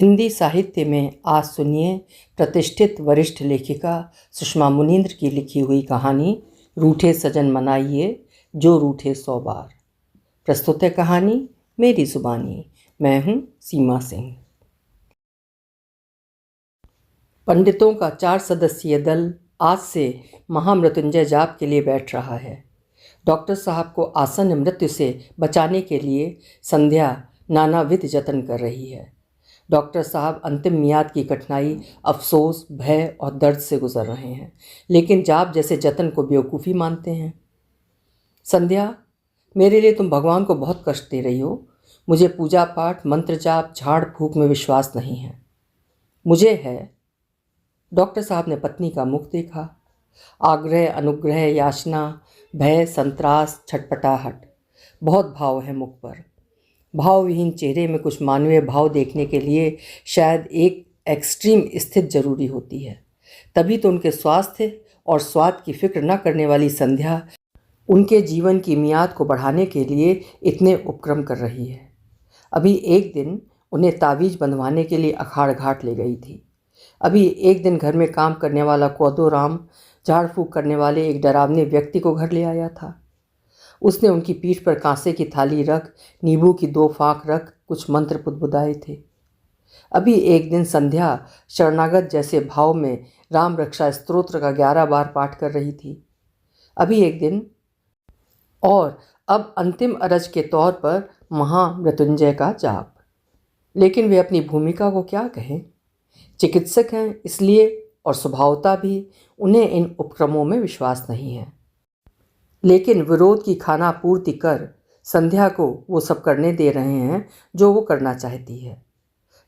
हिंदी साहित्य में आज सुनिए प्रतिष्ठित वरिष्ठ लेखिका सुषमा मुनींद्र की लिखी हुई कहानी रूठे सजन मनाइए जो रूठे 100 बार। प्रस्तुत है कहानी मेरी जुबानी। मैं हूँ सीमा सिंह। पंडितों का 4 सदस्यीय दल आज से महामृत्युंजय जाप के लिए बैठ रहा है। डॉक्टर साहब को आसन्न मृत्यु से बचाने के लिए संध्या नानाविध जतन कर रही है। डॉक्टर साहब अंतिम मियाद की कठिनाई, अफसोस, भय और दर्द से गुजर रहे हैं, लेकिन जाप जैसे जतन को बेवकूफ़ी मानते हैं। संध्या, मेरे लिए तुम भगवान को बहुत कष्ट दे रही हो। मुझे पूजा पाठ, मंत्र जाप, झाड़ फूक में विश्वास नहीं है। मुझे है। डॉक्टर साहब ने पत्नी का मुख देखा। आग्रह, अनुग्रह, याचना, भय, संत्रास, छटपटाहट, बहुत भाव है मुख पर। भावविहीन चेहरे में कुछ मानवीय भाव देखने के लिए शायद एक एक्सट्रीम स्थिति जरूरी होती है। तभी तो उनके स्वास्थ्य और स्वाद की फिक्र न करने वाली संध्या उनके जीवन की मियाद को बढ़ाने के लिए इतने उपक्रम कर रही है। अभी एक दिन उन्हें तावीज़ बंधवाने के लिए अखाड़ घाट ले गई थी। अभी एक दिन घर में काम करने वाला कोदोराम झाड़ फूक करने वाले एक डरावने व्यक्ति को घर ले आया था। उसने उनकी पीठ पर कांसे की थाली रख, नींबू की 2 फाँक रख कुछ मंत्र बुदबुदाए थे। अभी एक दिन संध्या शरणागत जैसे भाव में राम रक्षा स्तोत्र का 11 बार पाठ कर रही थी। अभी एक दिन और अब अंतिम अरज के तौर पर महामृत्युंजय का जाप। लेकिन वे अपनी भूमिका को क्या कहें? चिकित्सक हैं इसलिए, और स्वभावतः भी उन्हें इन उपक्रमों में विश्वास नहीं है। लेकिन विरोध की खाना पूर्ति कर संध्या को वो सब करने दे रहे हैं जो वो करना चाहती है।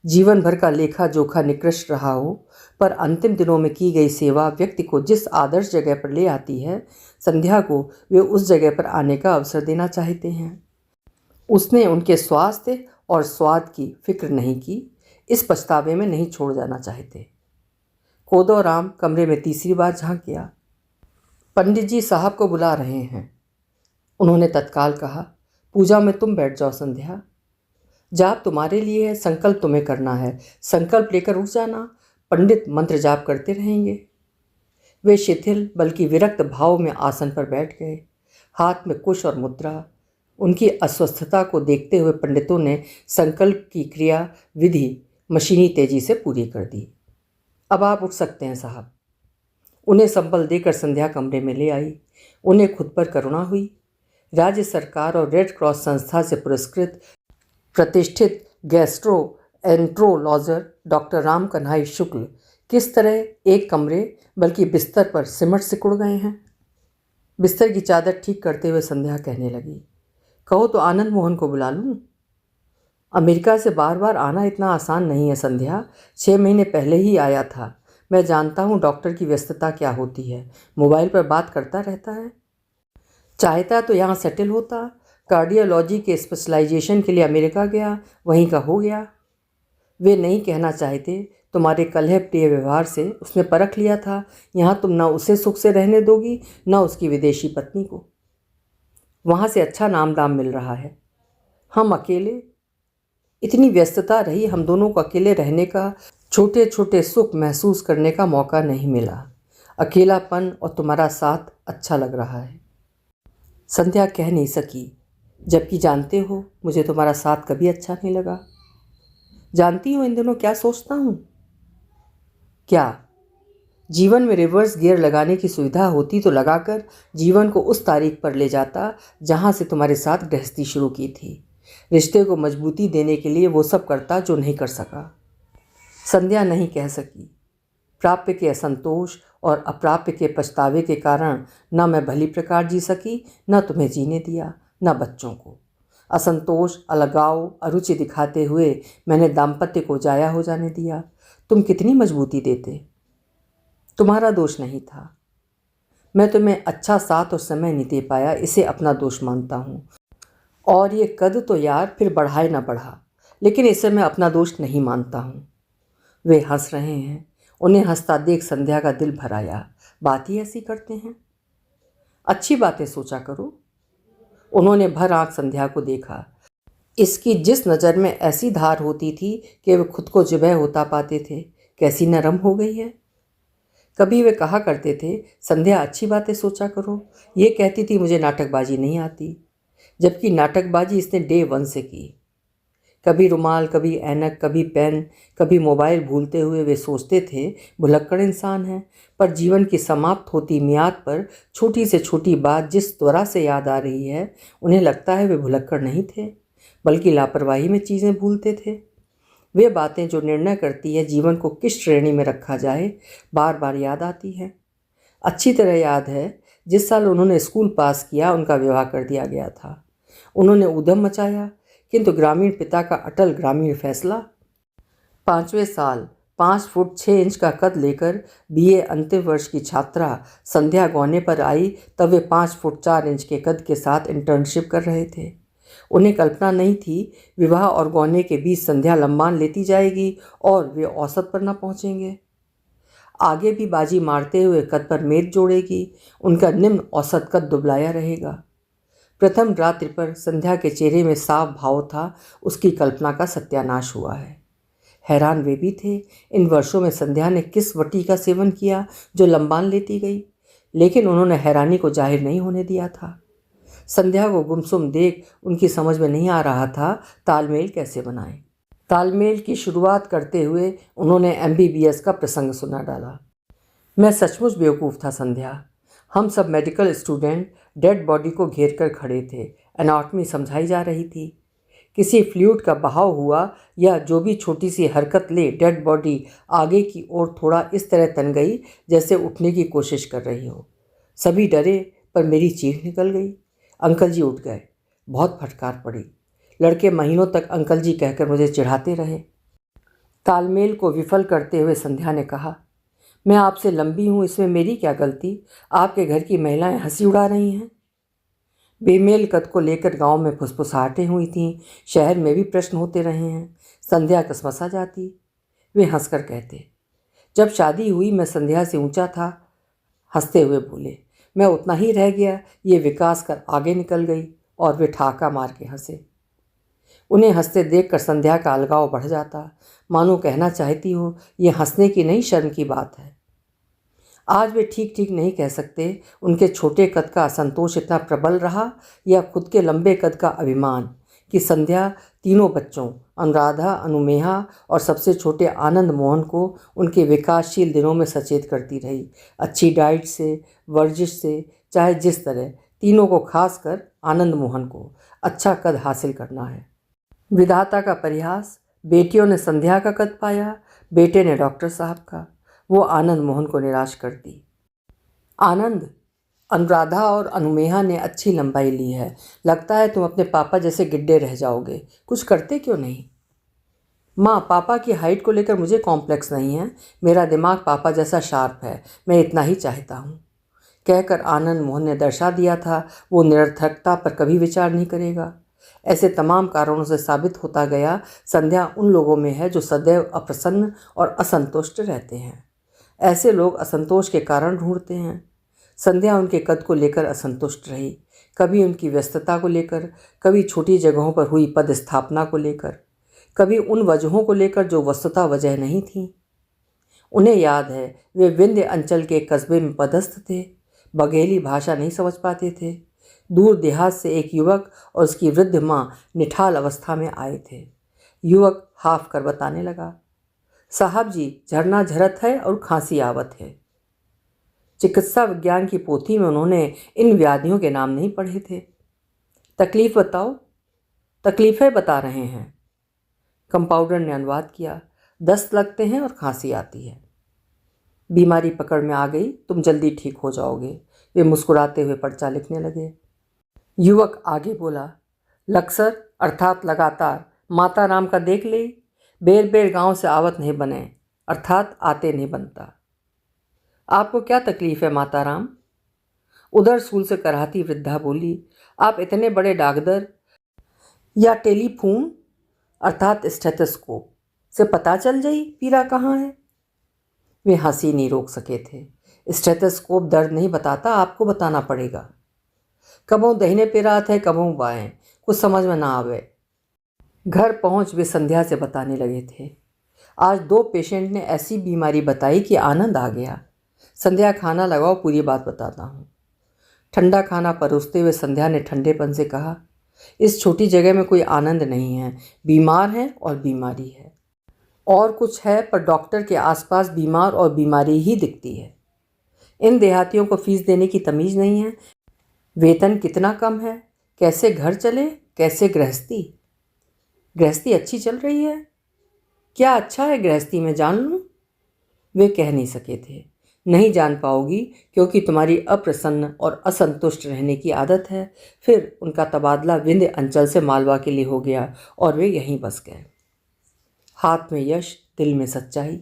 जीवन भर का लेखा जोखा निकृष्ट रहा हो, पर अंतिम दिनों में की गई सेवा व्यक्ति को जिस आदर्श जगह पर ले आती है, संध्या को वे उस जगह पर आने का अवसर देना चाहते हैं। उसने उनके स्वास्थ्य और स्वाद की फिक्र नहीं की, इस पछतावे में नहीं छोड़ जाना चाहते। कोदोराम कमरे में तीसरी बार झांक गया। पंडित जी साहब को बुला रहे हैं। उन्होंने तत्काल कहा, पूजा में तुम बैठ जाओ संध्या। जाप तुम्हारे लिए है, संकल्प तुम्हें करना है। संकल्प लेकर उठ जाना, पंडित मंत्र जाप करते रहेंगे। वे शिथिल बल्कि विरक्त भाव में आसन पर बैठ गए, हाथ में कुश और मुद्रा। उनकी अस्वस्थता को देखते हुए पंडितों ने संकल्प की क्रिया विधि मशीनी तेजी से पूरी कर दी। अब आप उठ सकते हैं साहब। उन्हें संबल देकर संध्या कमरे में ले आई। उन्हें खुद पर करुणा हुई। राज्य सरकार और रेड क्रॉस संस्था से पुरस्कृत प्रतिष्ठित गैस्ट्रो एंट्रोलॉजर डॉक्टर राम कन्हाई शुक्ल किस तरह एक कमरे बल्कि बिस्तर पर सिमट सिकुड़ गए हैं। बिस्तर की चादर ठीक करते हुए संध्या कहने लगी, कहो तो आनंद मोहन को बुला लूँ? अमेरिका से बार बार आना इतना आसान नहीं है संध्या। 6 महीने पहले ही आया था। मैं जानता हूँ डॉक्टर की व्यस्तता क्या होती है, मोबाइल पर बात करता रहता है। चाहता तो यहाँ सेटल होता, कार्डियोलॉजी के स्पेशलाइजेशन के लिए अमेरिका गया, वहीं का हो गया। वे नहीं कहना चाहते, तुम्हारे कलह प्रिय व्यवहार से उसने परख लिया था, यहाँ तुम ना उसे सुख से रहने दोगी ना उसकी विदेशी पत्नी को। वहाँ से अच्छा नाम दाम मिल रहा है। हम अकेले, इतनी व्यस्तता रही, हम दोनों को अकेले रहने का, छोटे छोटे सुख महसूस करने का मौका नहीं मिला। अकेलापन और तुम्हारा साथ अच्छा लग रहा है। संध्या कह नहीं सकी, जबकि जानते हो मुझे तुम्हारा साथ कभी अच्छा नहीं लगा। जानती हो इन दिनों क्या सोचता हूँ? क्या जीवन में रिवर्स गियर लगाने की सुविधा होती तो लगाकर जीवन को उस तारीख पर ले जाता जहाँ से तुम्हारे साथ गृहस्थी शुरू की थी। रिश्ते को मजबूती देने के लिए वो सब करता जो नहीं कर सका। संध्या नहीं कह सकी। प्राप्य के असंतोष और अप्राप्य के पछतावे के कारण न मैं भली प्रकार जी सकी, न तुम्हें जीने दिया, न बच्चों को। असंतोष, अलगाव, अरुचि दिखाते हुए मैंने दाम्पत्य को जाया हो जाने दिया। तुम कितनी मजबूती देते। तुम्हारा दोष नहीं था। मैं तुम्हें अच्छा साथ और समय नहीं दे पाया, इसे अपना दोष मानता हूँ। और ये कद तो यार फिर बढ़ाए ना बढ़ा, लेकिन इसे मैं अपना दोष नहीं मानता हूँ। वे हंस रहे हैं। उन्हें हंसता देख संध्या का दिल भर आया। बात ही ऐसी करते हैं। अच्छी बातें सोचा करो। उन्होंने भर आंख संध्या को देखा। इसकी जिस नज़र में ऐसी धार होती थी कि वे खुद को जुबह होता पाते थे, कैसी नरम हो गई है। कभी वे कहा करते थे, संध्या अच्छी बातें सोचा करो। ये कहती थी मुझे नाटकबाजी नहीं आती, जबकि नाटकबाजी इसने डे 1 से की। कभी रुमाल, कभी ऐनक, कभी पेन, कभी मोबाइल भूलते हुए वे सोचते थे भुलक्कड़ इंसान हैं, पर जीवन की समाप्त होती मियाद पर छोटी से छोटी बात जिस त्वरा से याद आ रही है, उन्हें लगता है वे भुलक्कड़ नहीं थे, बल्कि लापरवाही में चीज़ें भूलते थे। वे बातें जो निर्णय करती है जीवन को किस श्रेणी में रखा जाए, बार बार याद आती है। अच्छी तरह याद है, जिस साल उन्होंने स्कूल पास किया उनका विवाह कर दिया गया था। उन्होंने ऊधम मचाया, किंतु ग्रामीण पिता का अटल ग्रामीण फैसला। 5वें साल 5 फुट 6 इंच का कद लेकर बीए अंतिम वर्ष की छात्रा संध्या गौने पर आई, तब वे 5 फुट 4 इंच के कद के साथ इंटर्नशिप कर रहे थे। उन्हें कल्पना नहीं थी विवाह और गौने के बीच संध्या लंबान लेती जाएगी और वे औसत पर न पहुंचेंगे। आगे भी बाजी मारते हुए कद पर मेद जोड़ेगी, उनका निम्न औसत कद दुबलाया रहेगा। प्रथम रात्रि पर संध्या के चेहरे में साफ भाव था, उसकी कल्पना का सत्यानाश हुआ है। हैरान वे भी थे, इन वर्षों में संध्या ने किस वटी का सेवन किया जो लंबान लेती गई, लेकिन उन्होंने हैरानी को जाहिर नहीं होने दिया था। संध्या को गुमसुम देख उनकी समझ में नहीं आ रहा था तालमेल कैसे बनाएं। तालमेल की शुरुआत करते हुए उन्होंने MBBS का प्रसंग सुना डाला। मैं सचमुच बेवकूफ़ था संध्या। हम सब मेडिकल स्टूडेंट डेड बॉडी को घेर कर खड़े थे। एनाटॉमी समझाई जा रही थी। किसी फ्लूइड का बहाव हुआ या जो भी छोटी सी हरकत ले डेड बॉडी आगे की ओर थोड़ा इस तरह तन गई जैसे उठने की कोशिश कर रही हो। सभी डरे, पर मेरी चीख निकल गई। अंकल जी उठ गए। बहुत फटकार पड़ी। लड़के महीनों तक अंकल जी कहकर मुझे चिढ़ाते रहे। तालमेल को विफल करते हुए संध्या ने कहा, मैं आपसे लंबी हूँ, इसमें मेरी क्या गलती? आपके घर की महिलाएं हंसी उड़ा रही हैं। बेमेल कद को लेकर गांव में फुसफुसाहटें हुई थीं, शहर में भी प्रश्न होते रहे हैं। संध्या कसमसा जाती। वे हंसकर कहते, जब शादी हुई मैं संध्या से ऊंचा था। हंसते हुए बोले, मैं उतना ही रह गया, ये विकास कर आगे निकल गई। और वे ठाका मार के हंसे। उन्हें हंसते देखकर संध्या का अलगाव बढ़ जाता, मानो कहना चाहती हो ये हंसने की नहीं शर्म की बात है। आज वे ठीक ठीक नहीं कह सकते उनके छोटे कद का असंतोष इतना प्रबल रहा या खुद के लंबे कद का अभिमान कि संध्या तीनों बच्चों अनुराधा, अनुमेहा और सबसे छोटे आनंद मोहन को उनके विकासशील दिनों में सचेत करती रही। अच्छी डाइट से, वर्जिश से, चाहे जिस तरह, तीनों को, खासकर आनंद मोहन को अच्छा कद हासिल करना है। विधाता का परिहास, बेटियों ने संध्या का कद पाया, बेटे ने डॉक्टर साहब का। वो आनंद मोहन को निराश कर दी। आनंद, अनुराधा और अनुमेहा ने अच्छी लंबाई ली है। लगता है तुम अपने पापा जैसे गिड्डे रह जाओगे। कुछ करते क्यों नहीं? माँ, पापा की हाइट को लेकर मुझे कॉम्प्लेक्स नहीं है। मेरा दिमाग पापा जैसा शार्प है, मैं इतना ही चाहता हूँ। कहकर आनंद मोहन ने दर्शा दिया था वो निरर्थकता पर कभी विचार नहीं करेगा। ऐसे तमाम कारणों से साबित होता गया संध्या उन लोगों में है जो सदैव अप्रसन्न और असंतुष्ट रहते हैं। ऐसे लोग असंतोष के कारण ढूंढते हैं। संध्या उनके कद को लेकर असंतुष्ट रही, कभी उनकी व्यस्तता को लेकर, कभी छोटी जगहों पर हुई पदस्थापना को लेकर, कभी उन वजहों को लेकर जो वस्तुतः वजह नहीं थी। उन्हें याद है वे विंध्य अंचल के कस्बे में पदस्थ थे, बघेली भाषा नहीं समझ पाते थे। दूर देहात से एक युवक और उसकी वृद्ध माँ निठाल अवस्था में आए थे। युवक हाफ कर बताने लगा, साहब जी, झरना झरत है और खांसी आवत है। चिकित्सा विज्ञान की पोथी में उन्होंने इन व्याधियों के नाम नहीं पढ़े थे। तकलीफ बताओ। तकलीफें बता रहे हैं, कंपाउंडर ने अनुवाद किया। दस्त लगते हैं और खांसी आती है। बीमारी पकड़ में आ गई, तुम जल्दी ठीक हो जाओगे। वे मुस्कुराते हुए पर्चा लिखने लगे। युवक आगे बोला, लक्सर अर्थात लगातार माता राम का देख ले, बेर बेर गांव से आवत नहीं बने, अर्थात आते नहीं बनता। आपको क्या तकलीफ है माता राम? उधर सूल से कराहती वृद्धा बोली, आप इतने बड़े डागदर या टेलीफोन अर्थात स्टेथोस्कोप से पता चल जाई पीरा कहाँ है। वे हंसी नहीं रोक सके थे। स्टेथोस्कोप दर्द नहीं बताता, आपको बताना पड़ेगा। कबों दहीने पे रात है, कबों बाएं, कुछ समझ में ना आवे। घर पहुंच वे संध्या से बताने लगे थे, आज 2 पेशेंट ने ऐसी बीमारी बताई कि आनंद आ गया। संध्या, खाना लगाओ, पूरी बात बताता हूँ। ठंडा खाना परोसते हुए संध्या ने ठंडेपन से कहा, इस छोटी जगह में कोई आनंद नहीं है। बीमार है और बीमारी है, और कुछ है, पर डॉक्टर के आसपास बीमार और बीमारी ही दिखती है। इन देहातियों को फीस देने की तमीज़ नहीं है। वेतन कितना कम है, कैसे घर चले, कैसे गृहस्थी। गृहस्थी अच्छी चल रही है? क्या अच्छा है गृहस्थी में, जान लूं? वे कह नहीं सके थे। नहीं जान पाओगी, क्योंकि तुम्हारी अप्रसन्न और असंतुष्ट रहने की आदत है। फिर उनका तबादला विंध्य अंचल से मालवा के लिए हो गया और वे यहीं बस गए। हाथ में यश, दिल में सच्चाई।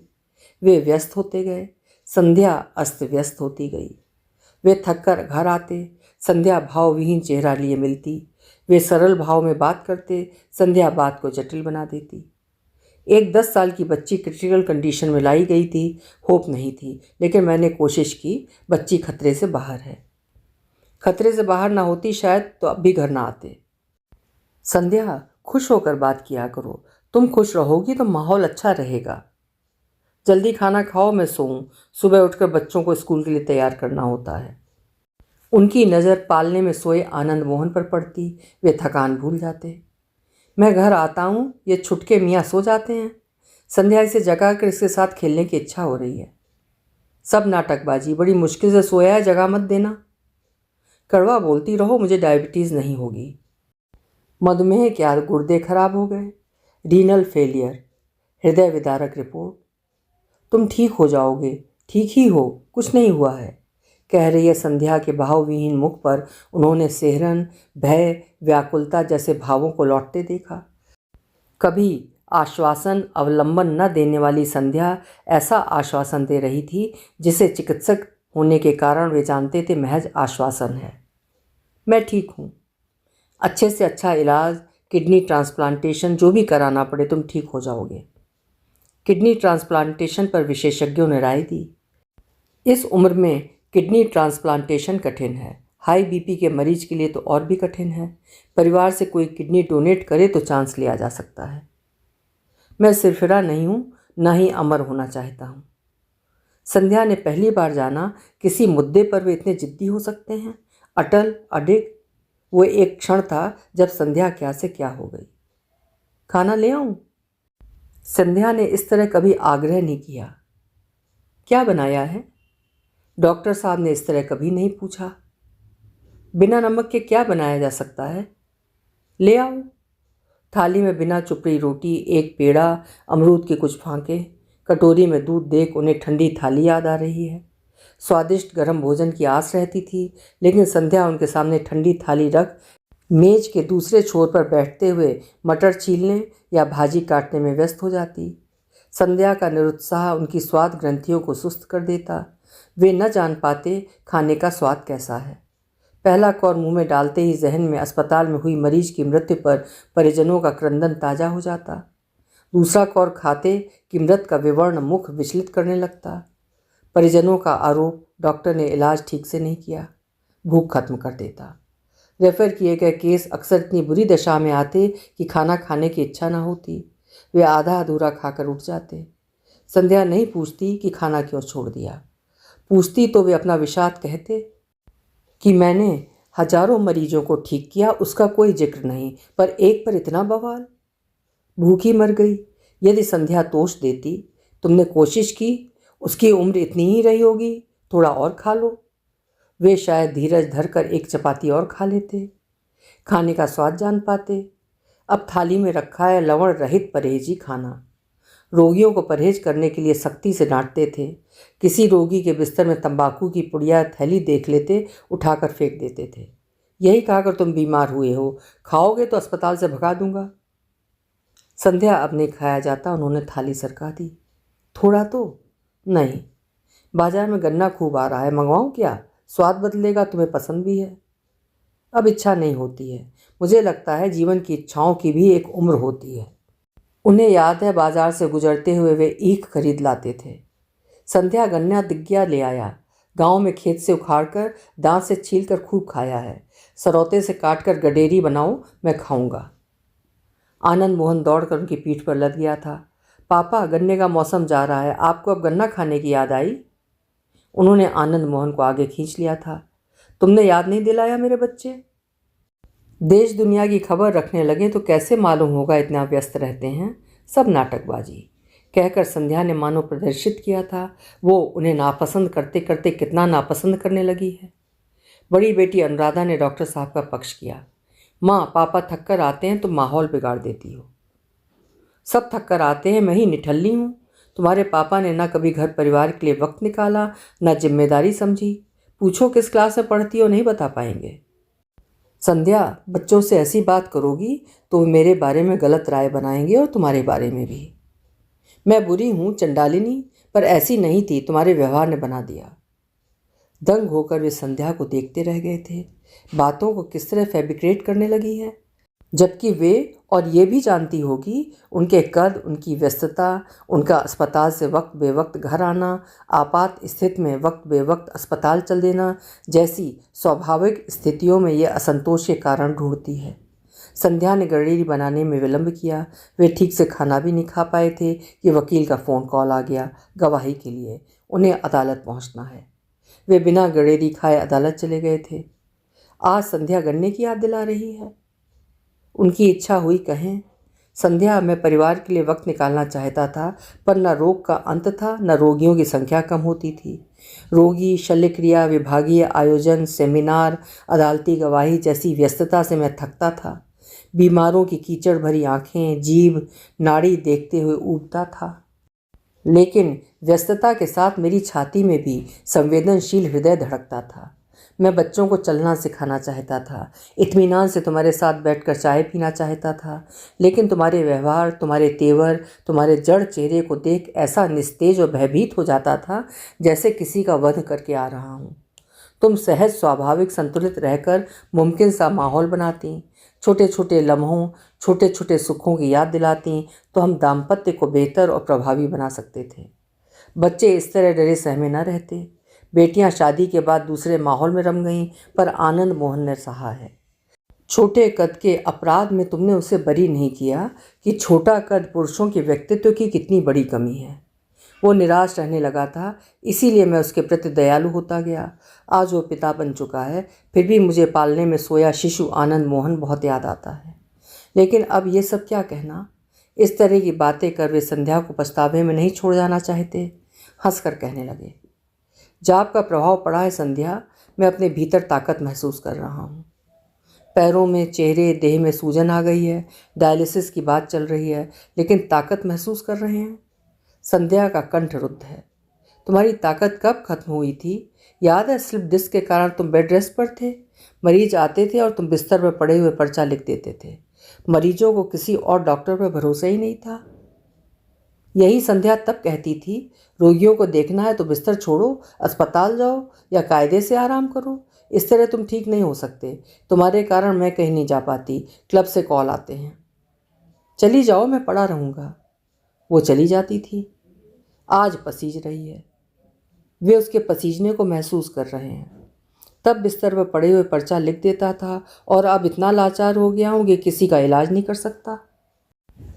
वे व्यस्त होते गए, संध्या अस्त व्यस्त होती गई। वे थककर घर आते, संध्या भावविहीन चेहरा लिए मिलती। वे सरल भाव में बात करते, संध्या बात को जटिल बना देती। एक 10 साल की बच्ची क्रिटिकल कंडीशन में लाई गई थी। होप नहीं थी, लेकिन मैंने कोशिश की। बच्ची खतरे से बाहर है। खतरे से बाहर ना होती शायद तो अब भी घर ना आते। संध्या, खुश होकर बात किया करो। तुम खुश रहोगी तो माहौल अच्छा रहेगा। जल्दी खाना खाओ, मैं सोऊं। सुबह उठकर बच्चों को स्कूल के लिए तैयार करना होता है। उनकी नज़र पालने में सोए आनंद मोहन पर पड़ती। वे थकान भूल जाते। मैं घर आता हूँ, ये छुटके मियाँ सो जाते हैं। संध्या इसे जगा कर इसके साथ खेलने की इच्छा हो रही है। सब नाटकबाजी, बड़ी मुश्किल से सोया है, जगा मत देना। कड़वा बोलती रहो, मुझे डायबिटीज़ नहीं होगी। मधुमेह क्या, गुर्दे खराब हो गए? रीनल फेलियर, हृदय विदारक रिपोर्ट। तुम ठीक हो जाओगे, ठीक ही हो, कुछ नहीं हुआ है, कह रही है संध्या के भावविहीन मुख पर उन्होंने सेहरन, भय, व्याकुलता जैसे भावों को लौटते देखा। कभी आश्वासन अवलंबन न देने वाली संध्या ऐसा आश्वासन दे रही थी जिसे चिकित्सक होने के कारण वे जानते थे महज आश्वासन है। मैं ठीक हूँ, अच्छे से अच्छा इलाज, किडनी ट्रांसप्लांटेशन, जो भी कराना पड़े, तुम ठीक हो जाओगे। किडनी ट्रांसप्लांटेशन पर विशेषज्ञों ने राय दी। इस उम्र में किडनी ट्रांसप्लांटेशन कठिन है। हाई बीपी के मरीज के लिए तो और भी कठिन है। परिवार से कोई किडनी डोनेट करे तो चांस लिया जा सकता है। मैं सिरफिरा नहीं हूँ, ना ही अमर होना चाहता हूँ। संध्या ने पहली बार जाना किसी मुद्दे पर वे इतने जिद्दी हो सकते हैं, अटल, अडिग। वो एक क्षण था जब संध्या क्या से क्या हो गई। खाना ले आऊं? संध्या ने इस तरह कभी आग्रह नहीं किया। क्या बनाया है? डॉक्टर साहब ने इस तरह कभी नहीं पूछा। बिना नमक के क्या बनाया जा सकता है? ले आओ। थाली में बिना चुपड़ी रोटी, एक पेड़ा, अमरूद के कुछ फांके, कटोरी में दूध देख उन्हें ठंडी थाली याद आ रही है। स्वादिष्ट गर्म भोजन की आस रहती थी, लेकिन संध्या उनके सामने ठंडी थाली रख मेज के दूसरे छोर पर बैठते हुए मटर छीलने या भाजी काटने में व्यस्त हो जाती। संध्या का निरुत्साह उनकी स्वाद ग्रंथियों को सुस्त कर देता। वे न जान पाते खाने का स्वाद कैसा है। पहला कौर मुंह में डालते ही जहन में अस्पताल में हुई मरीज की मृत्यु पर परिजनों का क्रंदन ताज़ा हो जाता। दूसरा कौर खाते कि मृत का विवर्ण मुख विचलित करने लगता। परिजनों का आरोप, डॉक्टर ने इलाज ठीक से नहीं किया, भूख खत्म कर देता। रेफर किए गए केस अक्सर इतनी बुरी दशा में आते कि खाना खाने की इच्छा न होती। वे आधा अधूरा खाकर उठ जाते। संध्या नहीं पूछती कि खाना क्यों छोड़ दिया। पूछती तो वे अपना विषाद कहते कि मैंने हजारों मरीजों को ठीक किया, उसका कोई जिक्र नहीं, पर एक पर इतना बवाल। भूखी मर गई। यदि संध्या तोष देती, तुमने कोशिश की, उसकी उम्र इतनी ही रही होगी, थोड़ा और खा लो। वे शायद धीरज धरकर एक चपाती और खा लेते, खाने का स्वाद जान पाते। अब थाली में रखा है लवण रहित परहेजी खाना। रोगियों को परहेज करने के लिए सख्ती से डांटते थे। किसी रोगी के बिस्तर में तंबाकू की पुड़िया थैली देख लेते, उठाकर फेंक देते थे। यही कहकर तुम बीमार हुए हो, खाओगे तो अस्पताल से भगा दूंगा। संध्या अब नहीं खाया जाता, उन्होंने थाली सरका दी। थोड़ा तो नहीं, बाजार में गन्ना खूब आ रहा है, मंगवाऊं क्या? स्वाद बदलेगा, तुम्हें पसंद भी है। अब इच्छा नहीं होती है। मुझे लगता है जीवन की इच्छाओं की भी एक उम्र होती है। उन्हें याद है बाजार से गुजरते हुए वे ईख खरीद लाते थे। संध्या गन्ना दिग्गिया ले आया। गांव में खेत से उखाड़कर दांत से छीलकर खूब खाया है। सरौते से काटकर गडेरी बनाओ, मैं खाऊंगा। आनंद मोहन दौड़कर उनकी पीठ पर लद गया था। पापा, गन्ने का मौसम जा रहा है, आपको अब गन्ना खाने की याद आई? उन्होंने आनंद मोहन को आगे खींच लिया था। तुमने याद नहीं दिलाया मेरे बच्चे। देश दुनिया की खबर रखने लगे तो कैसे मालूम होगा इतना व्यस्त रहते हैं। सब नाटकबाजी, कहकर संध्या ने मानो प्रदर्शित किया था वो उन्हें नापसंद करते करते कितना नापसंद करने लगी है। बड़ी बेटी अनुराधा ने डॉक्टर साहब का पक्ष किया। माँ, पापा थक कर आते हैं तो माहौल बिगाड़ देती हो। सब थक कर आते हैं, मैं ही निठल्ली हूँ। तुम्हारे पापा ने ना कभी घर परिवार के लिए वक्त निकाला, ना जिम्मेदारी समझी। पूछो किस क्लास में पढ़ती हो, नहीं बता पाएंगे। संध्या, बच्चों से ऐसी बात करोगी तो वो मेरे बारे में गलत राय बनाएंगे और तुम्हारे बारे में भी। मैं बुरी हूँ चंडालिनी, पर ऐसी नहीं थी, तुम्हारे व्यवहार ने बना दिया। दंग होकर वे संध्या को देखते रह गए थे। बातों को किस तरह फैब्रिकेट करने लगी है, जबकि वे और ये भी जानती होगी उनके कद, उनकी व्यस्तता, उनका अस्पताल से वक्त बेवक्त घर आना, आपात स्थिति में वक्त बेवक्त अस्पताल चल देना जैसी स्वाभाविक स्थितियों में ये असंतोष के कारण ढूंढती है। संध्या ने गड़ेरी बनाने में विलंब किया। वे ठीक से खाना भी नहीं खा पाए थे कि वकील का फ़ोन कॉल आ गया गवाही के लिए। उन्हें अदालत पहुंचना है। वे बिना गड़ेरी खाए अदालत चले गए थे। आज संध्या गन्ने की याद दिला रही है। उनकी इच्छा हुई कहें, संध्या, मैं परिवार के लिए वक्त निकालना चाहता था, पर न रोग का अंत था, न रोगियों की संख्या कम होती थी। रोगी, शल्यक्रिया, विभागीय आयोजन, सेमिनार, अदालती गवाही जैसी व्यस्तता से मैं थकता था। बीमारों की कीचड़ भरी आंखें, जीभ, नाड़ी देखते हुए ऊबता था। लेकिन व्यस्तता के साथ मेरी छाती में भी संवेदनशील हृदय धड़कता था। मैं बच्चों को चलना सिखाना चाहता था, इत्मीनान से तुम्हारे साथ बैठकर चाय पीना चाहता था, लेकिन तुम्हारे व्यवहार, तुम्हारे तेवर, तुम्हारे जड़ चेहरे को देख ऐसा निस्तेज और भयभीत हो जाता था जैसे किसी का वध करके आ रहा हूँ। तुम सहज स्वाभाविक संतुलित रहकर मुमकिन सा माहौल बनाती, छोटे छोटे लम्हों, छोटे छोटे सुखों की याद दिलाती तो हम दाम्पत्य को बेहतर और प्रभावी बना सकते थे। बच्चे इस तरह डरे सहमे न रहते। बेटियां शादी के बाद दूसरे माहौल में रम गईं, पर आनंद मोहन ने सहा है। छोटे कद के अपराध में तुमने उसे बरी नहीं किया कि छोटा कद पुरुषों के व्यक्तित्व की कितनी बड़ी कमी है। वो निराश रहने लगा था, इसीलिए मैं उसके प्रति दयालु होता गया। आज वो पिता बन चुका है, फिर भी मुझे पालने में सोया शिशु आनंद मोहन बहुत याद आता है। लेकिन अब ये सब क्या कहना। इस तरह की बातें कर वे संध्या को पछतावे में नहीं छोड़ जाना चाहते। हंसकर कहने लगे, जाप का प्रभाव पड़ा है संध्या, मैं अपने भीतर ताकत महसूस कर रहा हूँ। पैरों में, चेहरे, देह में सूजन आ गई है, डायलिसिस की बात चल रही है, लेकिन ताकत महसूस कर रहे हैं। संध्या का कंठ रुद्ध है। तुम्हारी ताकत कब खत्म हुई थी? याद है स्लिप डिस्क के कारण तुम बेड रेस्ट पर थे। मरीज आते थे और तुम बिस्तर पर पड़े हुए पर्चा लिख देते थे। मरीजों को किसी और डॉक्टर पर भरोसा ही नहीं था। यही संध्या तब कहती थी, रोगियों को देखना है तो बिस्तर छोड़ो, अस्पताल जाओ या कायदे से आराम करो। इस तरह तुम ठीक नहीं हो सकते। तुम्हारे कारण मैं कहीं नहीं जा पाती, क्लब से कॉल आते हैं। चली जाओ, मैं पड़ा रहूँगा। वो चली जाती थी। आज पसीज रही है। वे उसके पसीजने को महसूस कर रहे हैं। तब बिस्तर पर पड़े हुए पर्चा लिख देता था और अब इतना लाचार हो गया हूँ कि किसी का इलाज नहीं कर सकता।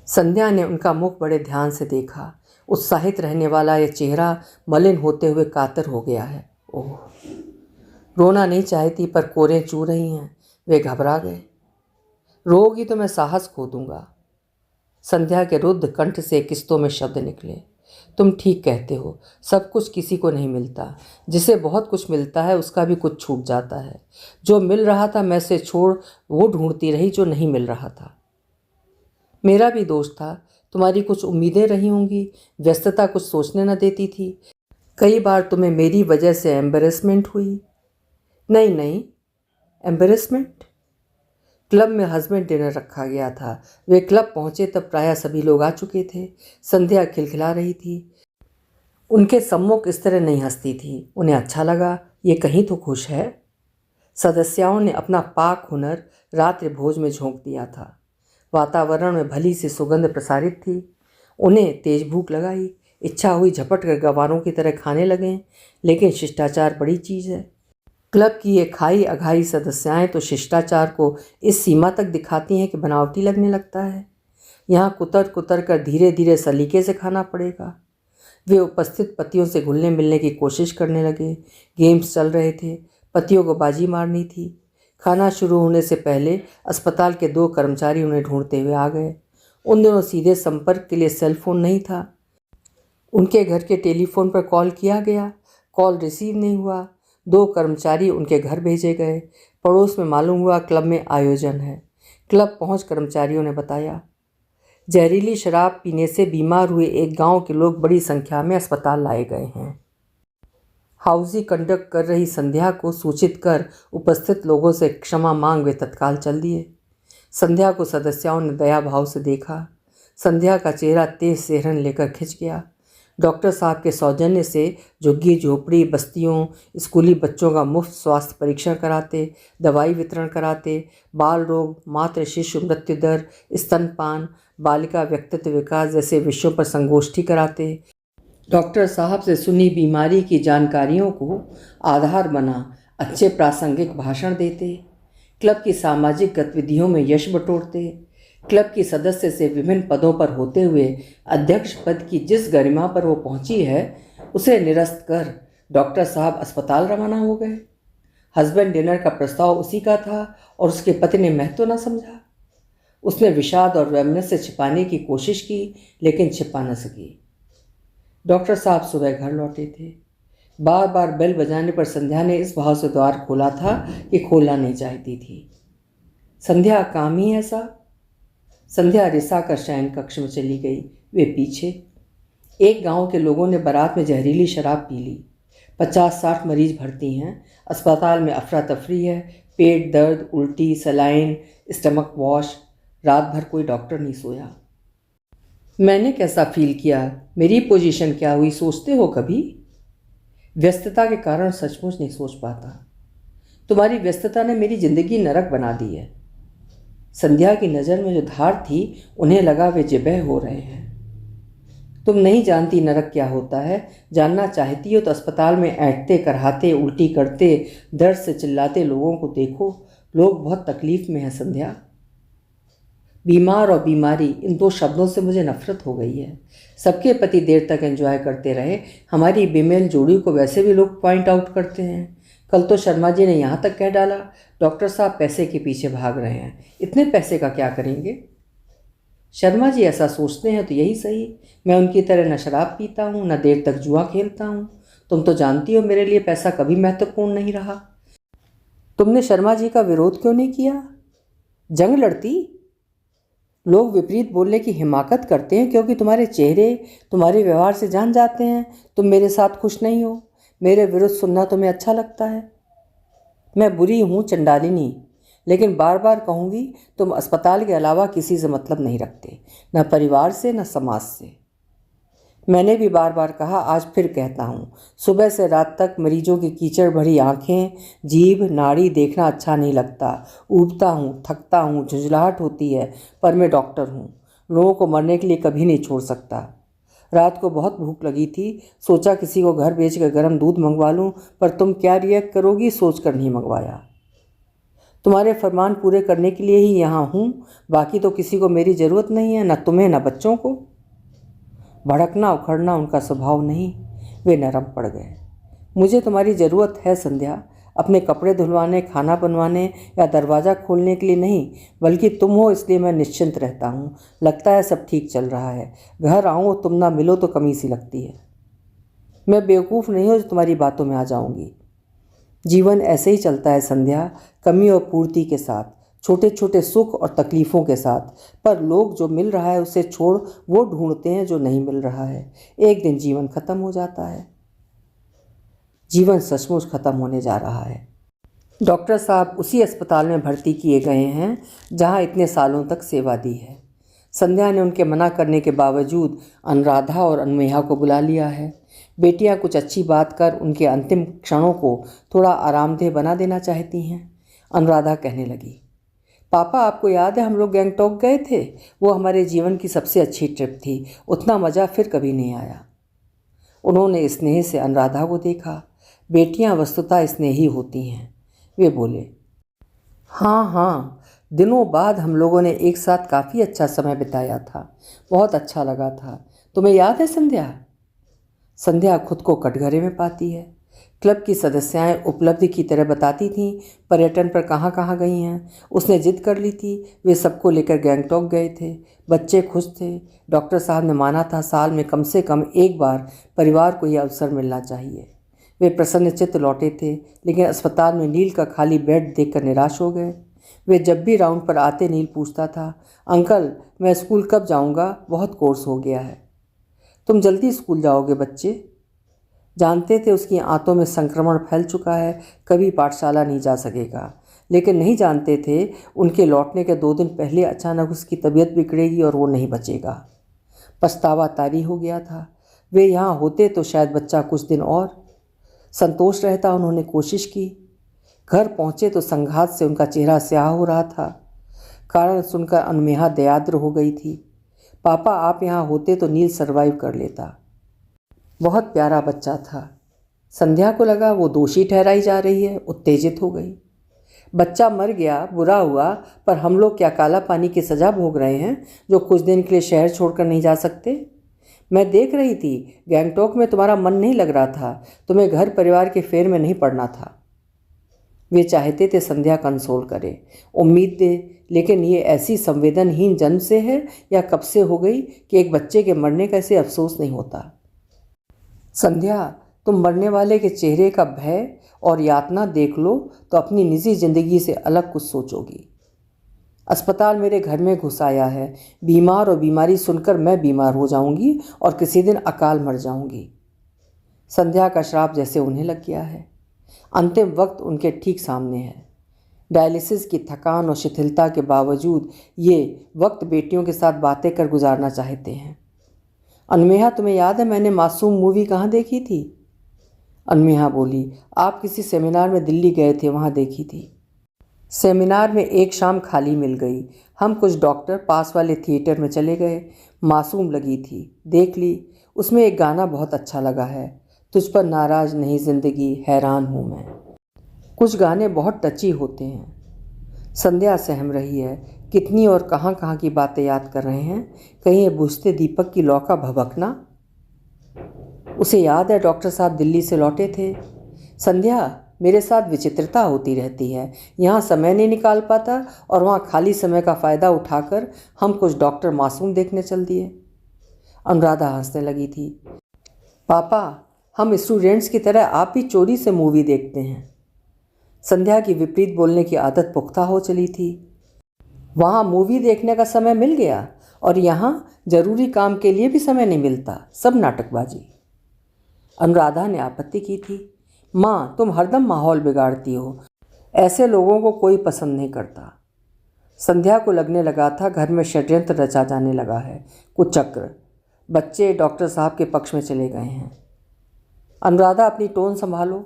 संध्या ने उनका मुख बड़े ध्यान से देखा। उत्साहित रहने वाला यह चेहरा मलिन होते हुए कातर हो गया है। ओह, रोना नहीं चाहती पर कोरें चू रही हैं। वे घबरा गए। रोगी तो मैं साहस खो दूंगा। संध्या के रुद्ध कंठ से किस्तों में शब्द निकले। तुम ठीक कहते हो, सब कुछ किसी को नहीं मिलता। जिसे बहुत कुछ मिलता है उसका भी कुछ छूट जाता है। जो मिल रहा था मैं से छोड़ वो ढूंढती रही जो नहीं मिल रहा था। मेरा भी दोष था। तुम्हारी कुछ उम्मीदें रही होंगी, व्यस्तता कुछ सोचने न देती थी। कई बार तुम्हें मेरी वजह से एम्बेरसमेंट हुई। नहीं नहीं, एम्बेरसमेंट? क्लब में हस्बैंड डिनर रखा गया था। वे क्लब पहुंचे तब प्रायः सभी लोग आ चुके थे। संध्या खिलखिला रही थी। उनके सम्मुख इस तरह नहीं हंसती थी। उन्हें अच्छा लगा, ये कहीं तो खुश है। सदस्यों ने अपना पाक हुनर रात्रि भोज में झोंक दिया था। वातावरण में भली सी सुगंध प्रसारित थी। उन्हें तेज भूख लगाई। इच्छा हुई झपट कर गवारों की तरह खाने लगें, लेकिन शिष्टाचार बड़ी चीज़ है। क्लब की ये खाई अघाई सदस्याएं तो शिष्टाचार को इस सीमा तक दिखाती हैं कि बनावटी लगने लगता है। यहाँ कुतर कुतर कर धीरे धीरे सलीके से खाना पड़ेगा। वे उपस्थित पतियों से घुलने मिलने की कोशिश करने लगे। गेम्स चल रहे थे, पतियों को बाजी मारनी थी। खाना शुरू होने से पहले अस्पताल के 2 कर्मचारी उन्हें ढूंढते हुए आ गए। उन दिनों सीधे संपर्क के लिए सेल फोन नहीं था। उनके घर के टेलीफोन पर कॉल किया गया, कॉल रिसीव नहीं हुआ। 2 कर्मचारी उनके घर भेजे गए। पड़ोस में मालूम हुआ क्लब में आयोजन है। क्लब पहुंच कर्मचारियों ने बताया, जहरीली शराब पीने से बीमार हुए एक गांव के लोग बड़ी संख्या में अस्पताल लाए गए हैं। हाउसी कंडक्ट कर रही संध्या को सूचित कर उपस्थित लोगों से क्षमा मांग वे तत्काल चल दिए। संध्या को सदस्यों ने दया भाव से देखा। संध्या का चेहरा तेज सेहरन लेकर खिंच गया। डॉक्टर साहब के सौजन्य से झुग्गी झोपड़ी बस्तियों स्कूली बच्चों का मुफ्त स्वास्थ्य परीक्षण कराते, दवाई वितरण कराते, बाल रोग, मातृ शिशु मृत्यु दर, स्तनपान, बालिका व्यक्तित्व विकास जैसे विषयों पर संगोष्ठी कराते। डॉक्टर साहब से सुनी बीमारी की जानकारियों को आधार बना अच्छे प्रासंगिक भाषण देते। क्लब की सामाजिक गतिविधियों में यश बटोरते। क्लब की सदस्य से विभिन्न पदों पर होते हुए अध्यक्ष पद की जिस गरिमा पर वो पहुंची है उसे निरस्त कर डॉक्टर साहब अस्पताल रवाना हो गए। हस्बैंड डिनर का प्रस्ताव उसी का था और उसके पति ने महत्व न समझा। उसने विषाद और वैमनस्य से छिपाने की कोशिश की लेकिन छिपा न सकी। डॉक्टर साहब सुबह घर लौटे थे। बार बार बेल बजाने पर संध्या ने इस भाव से द्वार खोला था कि खोलना नहीं चाहती थी। संध्या, काम ही ऐसा। संध्या रिसा कर शयन कक्ष में चली गई। वे पीछे। एक गांव के लोगों ने बारात में जहरीली शराब पी ली। 50-60 मरीज भर्ती हैं। अस्पताल में अफरा तफरी है। पेट दर्द, उल्टी, सलाइन, स्टमक वॉश। रात भर कोई डॉक्टर नहीं सोया। मैंने कैसा फील किया, मेरी पोजीशन क्या हुई, सोचते हो कभी? व्यस्तता के कारण सचमुच नहीं सोच पाता। तुम्हारी व्यस्तता ने मेरी जिंदगी नरक बना दी है। संध्या की नज़र में जो धार थी उन्हें लगा वे जिबह हो रहे हैं। तुम नहीं जानती नरक क्या होता है। जानना चाहती हो तो अस्पताल में ऐंठते कराहते उल्टी करते दर्द से चिल्लाते लोगों को देखो। लोग बहुत तकलीफ में हैं संध्या। बीमार और बीमारी, इन 2 शब्दों से मुझे नफरत हो गई है। सबके पति देर तक एंजॉय करते रहे, हमारी बेमेल जोड़ी को वैसे भी लोग पॉइंट आउट करते हैं। कल तो शर्मा जी ने यहाँ तक कह डाला, डॉक्टर साहब पैसे के पीछे भाग रहे हैं, इतने पैसे का क्या करेंगे? शर्मा जी ऐसा सोचते हैं तो यही सही। मैं उनकी तरह न शराब पीता हूँ न देर तक जुआ खेलता हूँ। तुम तो जानती हो मेरे लिए पैसा कभी महत्वपूर्ण नहीं रहा। तुमने शर्मा जी का विरोध क्यों नहीं किया? जंग लड़ती। लोग विपरीत बोलने की हिमाकत करते हैं क्योंकि तुम्हारे चेहरे, तुम्हारे व्यवहार से जान जाते हैं तुम मेरे साथ खुश नहीं हो। मेरे विरुद्ध सुनना तुम्हें अच्छा लगता है। मैं बुरी हूँ, चंडालिनी, लेकिन बार बार कहूँगी तुम अस्पताल के अलावा किसी से मतलब नहीं रखते, न परिवार से न समाज से। मैंने भी बार बार कहा, आज फिर कहता हूँ, सुबह से रात तक मरीजों की कीचड़ भरी आँखें, जीभ, नाड़ी देखना अच्छा नहीं लगता। ऊबता हूँ, थकता हूँ, झुंझलाहट होती है, पर मैं डॉक्टर हूँ। लोगों को मरने के लिए कभी नहीं छोड़ सकता। रात को बहुत भूख लगी थी, सोचा किसी को घर भेज कर गर्म दूध मंगवा लूँ, पर तुम क्या रिएक्ट करोगी सोच कर नहीं मंगवाया। तुम्हारे फरमान पूरे करने के लिए ही यहाँ हूँ, बाकी तो किसी को मेरी ज़रूरत नहीं है, न तुम्हें न बच्चों को। भड़कना उखड़ना उनका स्वभाव नहीं, वे नरम पड़ गए। मुझे तुम्हारी ज़रूरत है संध्या, अपने कपड़े धुलवाने, खाना बनवाने या दरवाज़ा खोलने के लिए नहीं, बल्कि तुम हो इसलिए मैं निश्चिंत रहता हूँ। लगता है सब ठीक चल रहा है। घर आऊँ और तुम ना मिलो तो कमी सी लगती है। मैं बेवकूफ़ नहीं हूँ जो तुम्हारी बातों में आ जाऊँगी। जीवन ऐसे ही चलता है संध्या, कमी और पूर्ति के साथ, छोटे छोटे सुख और तकलीफ़ों के साथ। पर लोग जो मिल रहा है उसे छोड़ वो ढूंढते हैं जो नहीं मिल रहा है। एक दिन जीवन ख़त्म हो जाता है। जीवन सचमुच ख़त्म होने जा रहा है। डॉक्टर साहब उसी अस्पताल में भर्ती किए गए हैं जहां इतने सालों तक सेवा दी है। संध्या ने उनके मना करने के बावजूद अनुराधा और अनमेहा को बुला लिया है। बेटियां कुछ अच्छी बात कर उनके अंतिम क्षणों को थोड़ा आरामदेह बना देना चाहती हैं। अनुराधा कहने लगी, पापा आपको याद है हम लोग गैंगटॉक गए थे? वो हमारे जीवन की सबसे अच्छी ट्रिप थी। उतना मज़ा फिर कभी नहीं आया। उन्होंने स्नेह से अनुराधा को देखा। बेटियां वस्तुतः स्नेही होती हैं। वे बोले, हाँ हाँ, दिनों बाद हम लोगों ने एक साथ काफ़ी अच्छा समय बिताया था। बहुत अच्छा लगा था। तुम्हें याद है संध्या? संध्या खुद को कटघरे में पाती है। क्लब की सदस्याएं उपलब्धि की तरह बताती थीं पर्यटन पर कहाँ कहाँ गई हैं। उसने जिद कर ली थी। वे सबको लेकर गैंगटॉक गए थे। बच्चे खुश थे। डॉक्टर साहब ने माना था साल में कम से कम एक बार परिवार को यह अवसर मिलना चाहिए। वे प्रसन्नचित्त लौटे थे, लेकिन अस्पताल में नील का खाली बेड देखकर निराश हो गए। वे जब भी राउंड पर आते नील पूछता था, अंकल मैं स्कूल कब जाऊंगा, बहुत कोर्स हो गया है। तुम जल्दी स्कूल जाओगे बच्चे? जानते थे उसकी आंतों में संक्रमण फैल चुका है, कभी पाठशाला नहीं जा सकेगा। लेकिन नहीं जानते थे उनके लौटने के 2 दिन पहले अचानक उसकी तबीयत बिगड़ेगी और वो नहीं बचेगा। पछतावा तारी हो गया था। वे यहाँ होते तो शायद बच्चा कुछ दिन और संतोष रहता। उन्होंने कोशिश की। घर पहुँचे तो संघात से उनका चेहरा स्याह हो रहा था। कारण सुनकर अनुमेहा दयाद्र हो गई थी। पापा आप यहाँ होते तो नील सरवाइव कर लेता। बहुत प्यारा बच्चा था। संध्या को लगा वो दोषी ठहराई जा रही है। उत्तेजित हो गई। बच्चा मर गया, बुरा हुआ, पर हम लोग क्या काला पानी की सज़ा भोग रहे हैं जो कुछ दिन के लिए शहर छोड़कर नहीं जा सकते? मैं देख रही थी गैंगटॉक में तुम्हारा मन नहीं लग रहा था। तुम्हें घर परिवार के फेर में नहीं पड़ना था। वे चाहते थे संध्या कंसोल करे, उम्मीद दे, लेकिन ये ऐसी संवेदनहीन जन्म से है या कब से हो गई कि एक बच्चे के मरने का इसे अफसोस नहीं होता। संध्या तुम मरने वाले के चेहरे का भय और यातना देख लो तो अपनी निजी जिंदगी से अलग कुछ सोचोगी। अस्पताल मेरे घर में घुस आया है। बीमार और बीमारी सुनकर मैं बीमार हो जाऊंगी और किसी दिन अकाल मर जाऊंगी। संध्या का श्राप जैसे उन्हें लग गया है। अंतिम वक्त उनके ठीक सामने है। डायलिसिस की थकान और शिथिलता के बावजूद ये वक्त बेटियों के साथ बातें कर गुजारना चाहते हैं। अनुमेहा तुम्हें याद है मैंने मासूम मूवी कहाँ देखी थी? अनुमेहा बोली, आप किसी सेमिनार में दिल्ली गए थे, वहाँ देखी थी। सेमिनार में एक शाम खाली मिल गई। हम कुछ डॉक्टर पास वाले थिएटर में चले गए। मासूम लगी थी, देख ली। उसमें एक गाना बहुत अच्छा लगा है, तुझ पर नाराज नहीं जिंदगी हैरान हूँ मैं। कुछ गाने बहुत टची होते हैं। संध्या सहम रही है। कितनी और कहाँ कहाँ की बातें याद कर रहे हैं। कहीं ये बुझते दीपक की लौ का भभकना। उसे याद है डॉक्टर साहब दिल्ली से लौटे थे। संध्या मेरे साथ विचित्रता होती रहती है। यहाँ समय नहीं निकाल पाता और वहाँ खाली समय का फ़ायदा उठाकर हम कुछ डॉक्टर मासूम देखने चल दिए। अनुराधा हंसने लगी थी। पापा हम स्टूडेंट्स की तरह आप भी चोरी से मूवी देखते हैं। संध्या की विपरीत बोलने की आदत पुख्ता हो चली थी। वहाँ मूवी देखने का समय मिल गया और यहाँ जरूरी काम के लिए भी समय नहीं मिलता, सब नाटकबाजी। अनुराधा ने आपत्ति की थी। माँ तुम हरदम माहौल बिगाड़ती हो, ऐसे लोगों को कोई पसंद नहीं करता। संध्या को लगने लगा था घर में षड्यंत्र रचा जाने लगा है, कुचक्र। बच्चे डॉक्टर साहब के पक्ष में चले गए हैं। अनुराधा अपनी टोन संभालो।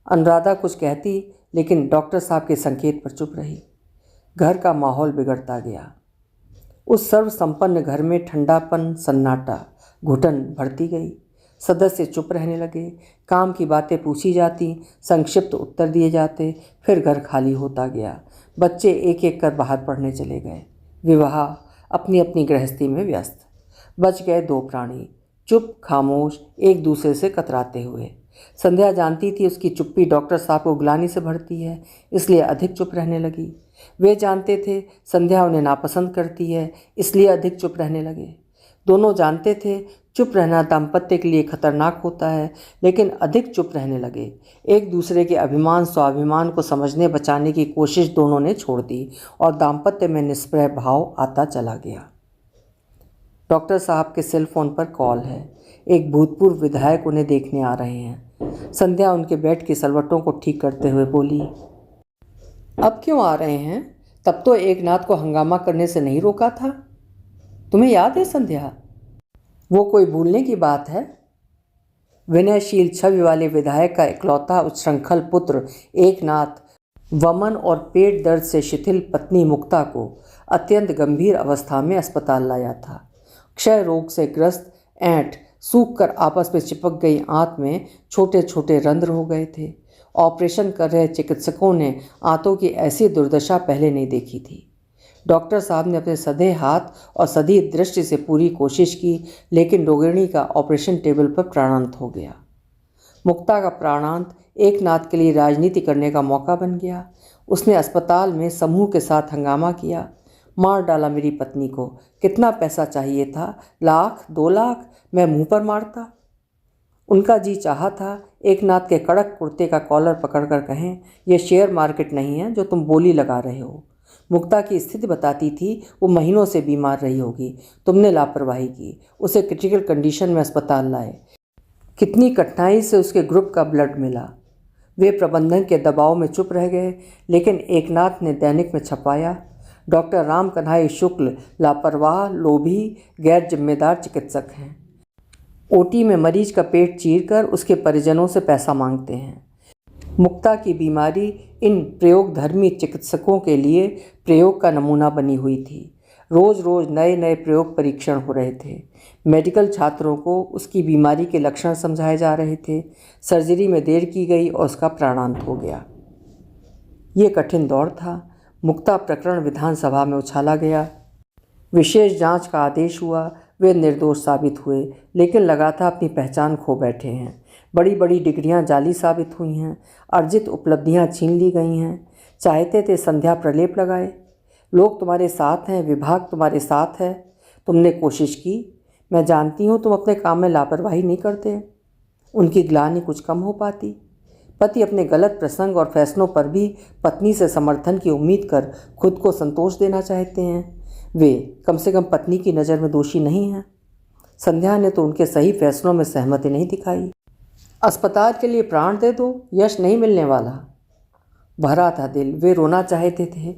अनुराधा कुछ कहती लेकिन डॉक्टर साहब के संकेत पर चुप रही। घर का माहौल बिगड़ता गया। उस सर्वसंपन्न घर में ठंडापन, सन्नाटा, घुटन बढ़ती गई। सदस्य चुप रहने लगे। काम की बातें पूछी जाती, संक्षिप्त उत्तर दिए जाते, फिर घर खाली होता गया। बच्चे एक एक कर बाहर पढ़ने चले गए। विवाह अपनी अपनी गृहस्थी में व्यस्त। बच गए 2 प्राणी, चुप खामोश, एक दूसरे से कतराते हुए। संध्या जानती थी उसकी चुप्पी डॉक्टर साहब को ग्लानि से भरती है, इसलिए अधिक चुप रहने लगी। वे जानते थे संध्या उन्हें नापसंद करती है, इसलिए अधिक चुप रहने लगे। दोनों जानते थे चुप रहना दाम्पत्य के लिए खतरनाक होता है, लेकिन अधिक चुप रहने लगे। एक दूसरे के अभिमान स्वाभिमान को समझने बचाने की कोशिश दोनों ने छोड़ दी और दाम्पत्य में निष्प्रह भाव आता चला गया। डॉक्टर साहब के सेल फोन पर कॉल है। एक भूतपूर्व विधायक उन्हें देखने आ रहे हैं। संध्या उनके बेड की सलवटों को ठीक करते हुए बोली, अब क्यों आ रहे हैं? तब तो एकनाथ को हंगामा करने से नहीं रोका था। तुम्हें याद है संध्या? वो कोई भूलने की बात है? विनयशील छवि वाले विधायक का इकलौता उच्छृंखल पुत्र एकनाथ वमन और पेट दर्द से शिथिल पत्नी मुक्ता को अत्यंत गंभीर अवस्था में अस्पताल लाया था। क्षय रोग से ग्रस्त ऐंठ सूख कर आपस में चिपक गई आंत में छोटे छोटे रंध्र हो गए थे ऑपरेशन कर रहे चिकित्सकों ने आंतों की ऐसी दुर्दशा पहले नहीं देखी थी। डॉक्टर साहब ने अपने सधे हाथ और सधी दृष्टि से पूरी कोशिश की, लेकिन रोगिणी का ऑपरेशन टेबल पर प्राणांत हो गया। मुक्ता का प्राणांत एक नाथ के लिए राजनीति करने का मौका बन गया। उसने अस्पताल में समूह के साथ हंगामा किया। मार डाला मेरी पत्नी को। कितना पैसा चाहिए था? 1,00,000, 2,00,000? मैं मुंह पर मारता। उनका जी चाहा था एक नाथ के कड़क कुर्ते का कॉलर पकड़कर कहें, यह शेयर मार्केट नहीं है जो तुम बोली लगा रहे हो। मुक्ता की स्थिति बताती थी वो महीनों से बीमार रही होगी। तुमने लापरवाही की, उसे क्रिटिकल कंडीशन में अस्पताल लाए। कितनी कठिनाई से उसके ग्रुप का ब्लड मिला। वे प्रबंधन के दबाव में चुप रह गए, लेकिन एकनाथ ने दैनिक में छपाया, डॉक्टर राम कन्हई शुक्ल लापरवाह, लोभी, गैर जिम्मेदार चिकित्सक हैं। ओटी में मरीज का पेट चीरकर उसके परिजनों से पैसा मांगते हैं। मुक्ता की बीमारी इन प्रयोगधर्मी चिकित्सकों के लिए प्रयोग का नमूना बनी हुई थी। रोज़ रोज़ नए नए प्रयोग परीक्षण हो रहे थे। मेडिकल छात्रों को उसकी बीमारी के लक्षण समझाए जा रहे थे। सर्जरी में देर की गई और उसका प्राणांत हो गया। ये कठिन दौर था। मुक्ता प्रकरण विधानसभा में उछाला गया। विशेष जांच का आदेश हुआ। वे निर्दोष साबित हुए, लेकिन लगातार अपनी पहचान खो बैठे हैं। बड़ी बड़ी डिग्रियां जाली साबित हुई हैं। अर्जित उपलब्धियां छीन ली गई हैं। चाहते थे संध्या प्रलेप लगाए। लोग तुम्हारे साथ हैं, विभाग तुम्हारे साथ है। तुमने कोशिश की। मैं जानती हूँ तुम अपने काम में लापरवाही नहीं करते। उनकी ग्लानि कुछ कम हो पाती। पति अपने गलत प्रसंग और फैसलों पर भी पत्नी से समर्थन की उम्मीद कर खुद को संतोष देना चाहते हैं। वे कम से कम पत्नी की नज़र में दोषी नहीं हैं। संध्या ने तो उनके सही फैसलों में सहमति नहीं दिखाई। अस्पताल के लिए प्राण दे दो, यश नहीं मिलने वाला। भरा था दिल। वे रोना चाहते थे,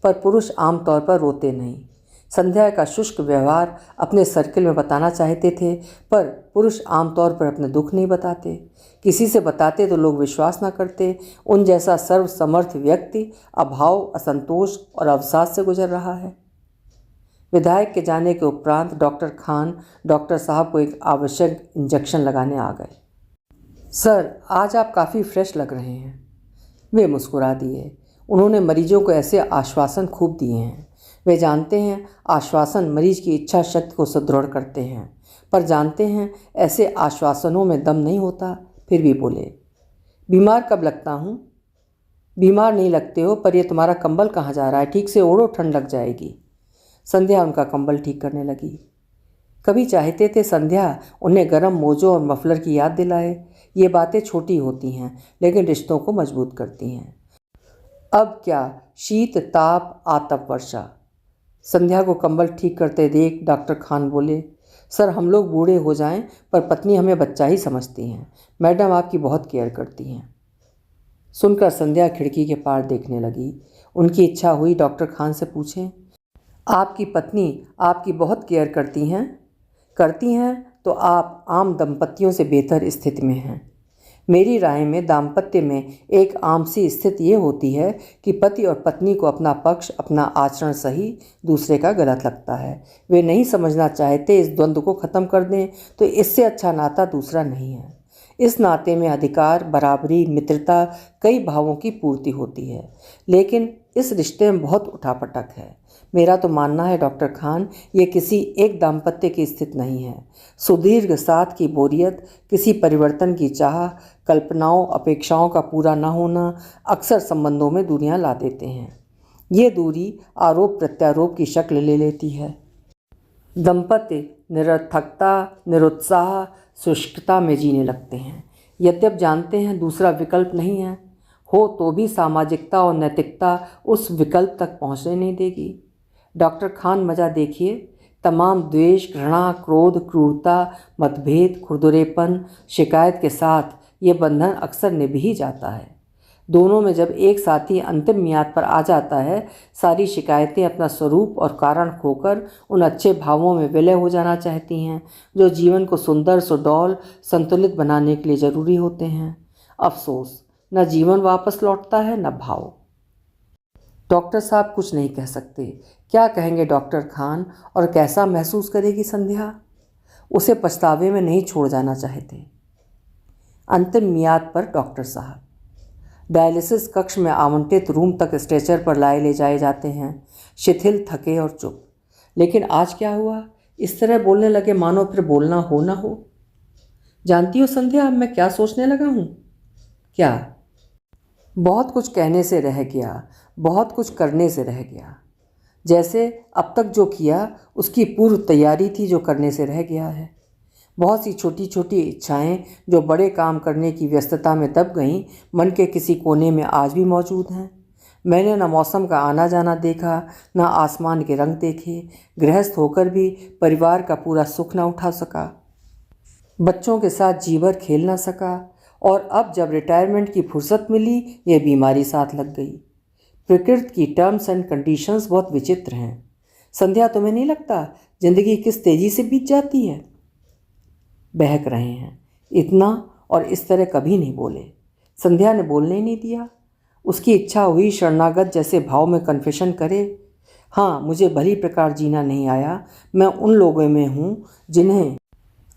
पर पुरुष आमतौर पर रोते नहीं। संध्या का शुष्क व्यवहार अपने सर्किल में बताना चाहते थे, पर पुरुष आमतौर पर अपने दुख नहीं बताते। किसी से बताते तो लोग विश्वास ना करते। उन जैसा सर्वसमर्थ व्यक्ति अभाव, असंतोष और अवसाद से गुजर रहा है। विधायक के जाने के उपरांत डॉक्टर खान डॉक्टर साहब को एक आवश्यक इंजेक्शन लगाने आ गए। सर, आज आप काफ़ी फ्रेश लग रहे हैं। वे मुस्कुरा दिए। उन्होंने मरीजों को ऐसे आश्वासन खूब दिए हैं। वे जानते हैं आश्वासन मरीज की इच्छा शक्ति को सुदृढ़ करते हैं, पर जानते हैं ऐसे आश्वासनों में दम नहीं होता। फिर भी बोले, बीमार कब लगता हूँ? बीमार नहीं लगते हो, पर यह तुम्हारा कंबल कहाँ जा रहा है? ठीक से ओढ़ो, ठंड लग जाएगी। संध्या उनका कंबल ठीक करने लगी। कभी चाहते थे संध्या उन्हें गर्म मोजों और मफलर की याद दिलाए। ये बातें छोटी होती हैं, लेकिन रिश्तों को मजबूत करती हैं। अब क्या शीत, ताप, आतप, वर्षा। संध्या को कंबल ठीक करते देख डॉक्टर खान बोले, सर, हम लोग बूढ़े हो जाएं, पर पत्नी हमें बच्चा ही समझती हैं। मैडम आपकी बहुत केयर करती हैं। सुनकर संध्या खिड़की के पार देखने लगी। उनकी इच्छा हुई डॉक्टर खान से पूछें, आपकी पत्नी आपकी बहुत केयर करती हैं? करती हैं तो आप आम दंपतियों से बेहतर स्थिति में हैं। मेरी राय में दाम्पत्य में एक आम सी स्थिति ये होती है कि पति और पत्नी को अपना पक्ष, अपना आचरण सही, दूसरे का गलत लगता है। वे नहीं समझना चाहते इस द्वंद्व को ख़त्म कर दें, तो इससे अच्छा नाता दूसरा नहीं है। इस नाते में अधिकार, बराबरी, मित्रता, कई भावों की पूर्ति होती है, लेकिन इस रिश्ते में बहुत उठापटक है। मेरा तो मानना है डॉक्टर खान, ये किसी एक दाम्पत्य की स्थिति नहीं है। सुदीर्घ साथ की बोरियत, किसी परिवर्तन की चाह, कल्पनाओं, अपेक्षाओं का पूरा न होना अक्सर संबंधों में दूरियां ला देते हैं। ये दूरी आरोप प्रत्यारोप की शक्ल ले लेती है। दंपत्ति निरर्थकता, निरुत्साह, शुष्कता में जीने लगते हैं। यद्यप जानते हैं दूसरा विकल्प नहीं है, हो तो भी सामाजिकता और नैतिकता उस विकल्प तक पहुँचने नहीं देगी। डॉक्टर खान मजा देखिए, तमाम द्वेष, घृणा, क्रोध, क्रूरता, मतभेद, खुरदुरेपन, शिकायत के साथ ये बंधन अक्सर निभ ही जाता है। दोनों में जब एक साथी अंतिम मियाद पर आ जाता है, सारी शिकायतें अपना स्वरूप और कारण खोकर उन अच्छे भावों में विलय हो जाना चाहती हैं जो जीवन को सुंदर, सुडौल, संतुलित बनाने के लिए ज़रूरी होते हैं। अफसोस, न जीवन वापस लौटता है, न भाव। डॉक्टर साहब कुछ नहीं कह सकते। क्या कहेंगे डॉक्टर खान, और कैसा महसूस करेगी संध्या? उसे पछतावे में नहीं छोड़ जाना चाहते। अंतिम मियाद पर डॉक्टर साहब, डायलिसिस कक्ष में आवंटित रूम तक स्ट्रेचर पर लाए ले जाए जाते हैं, शिथिल, थके और चुप। लेकिन आज क्या हुआ? इस तरह बोलने लगे मानो फिर बोलना हो ना हो। जानती हो संध्या, अब मैं क्या सोचने लगा हूँ? क्या? बहुत कुछ कहने से रह गया, बहुत कुछ करने से रह गया। जैसे अब तक जो किया उसकी पूर्व तैयारी थी जो करने से रह गया है। बहुत सी छोटी छोटी इच्छाएं जो बड़े काम करने की व्यस्तता में दब गईं, मन के किसी कोने में आज भी मौजूद हैं। मैंने न मौसम का आना जाना देखा, न आसमान के रंग देखे, गृहस्थ होकर भी परिवार का पूरा सुख न उठा सका, बच्चों के साथ जी भर खेल न सका, और अब जब रिटायरमेंट की फुर्सत मिली, ये बीमारी साथ लग गई। प्रकृति की टर्म्स एंड कंडीशंस बहुत विचित्र हैं। संध्या, तुम्हें नहीं लगता जिंदगी किस तेजी से बीत जाती है? बहक रहे हैं। इतना और इस तरह कभी नहीं बोले। संध्या ने बोलने ही नहीं दिया। उसकी इच्छा हुई शरणागत जैसे भाव में कन्फेशन करे, हाँ, मुझे भली प्रकार जीना नहीं आया। मैं उन लोगों में हूँ जिन्हें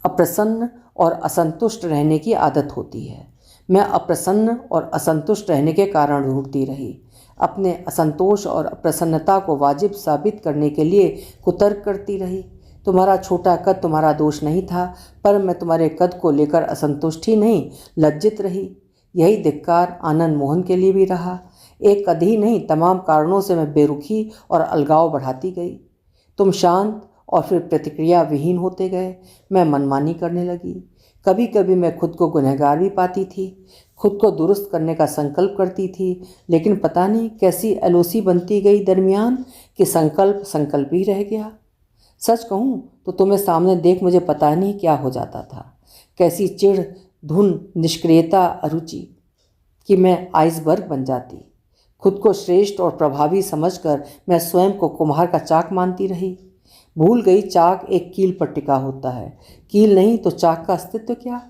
अप्रसन्न और असंतुष्ट रहने की आदत होती है। मैं अप्रसन्न और असंतुष्ट रहने के कारण ढूंढती रही। अपने असंतोष और अप्रसन्नता को वाजिब साबित करने के लिए कुतर्क करती रही। तुम्हारा छोटा कद तुम्हारा दोष नहीं था, पर मैं तुम्हारे कद को लेकर असंतुष्ट ही नहीं, लज्जित रही। यही धिक्कार आनंद मोहन के लिए भी रहा। एक कद ही नहीं, तमाम कारणों से मैं बेरुखी और अलगाव बढ़ाती गई। तुम शांत और फिर प्रतिक्रिया विहीन होते गए। मैं मनमानी करने लगी। कभी कभी मैं खुद को गुनहगार भी पाती थी, खुद को दुरुस्त करने का संकल्प करती थी, लेकिन पता नहीं कैसी एलओसी बनती गई दरमियान कि संकल्प संकल्प ही रह गया। सच कहूँ तो तुम्हें सामने देख मुझे पता नहीं क्या हो जाता था। कैसी चिढ़, धुन, निष्क्रियता, अरुचि कि मैं आइसबर्ग बन जाती। खुद को श्रेष्ठ और प्रभावी समझकर मैं स्वयं को कुम्हार का चाक मानती रही। भूल गई चाक एक कील पर टिका होता है। कील नहीं तो चाक का अस्तित्व क्या?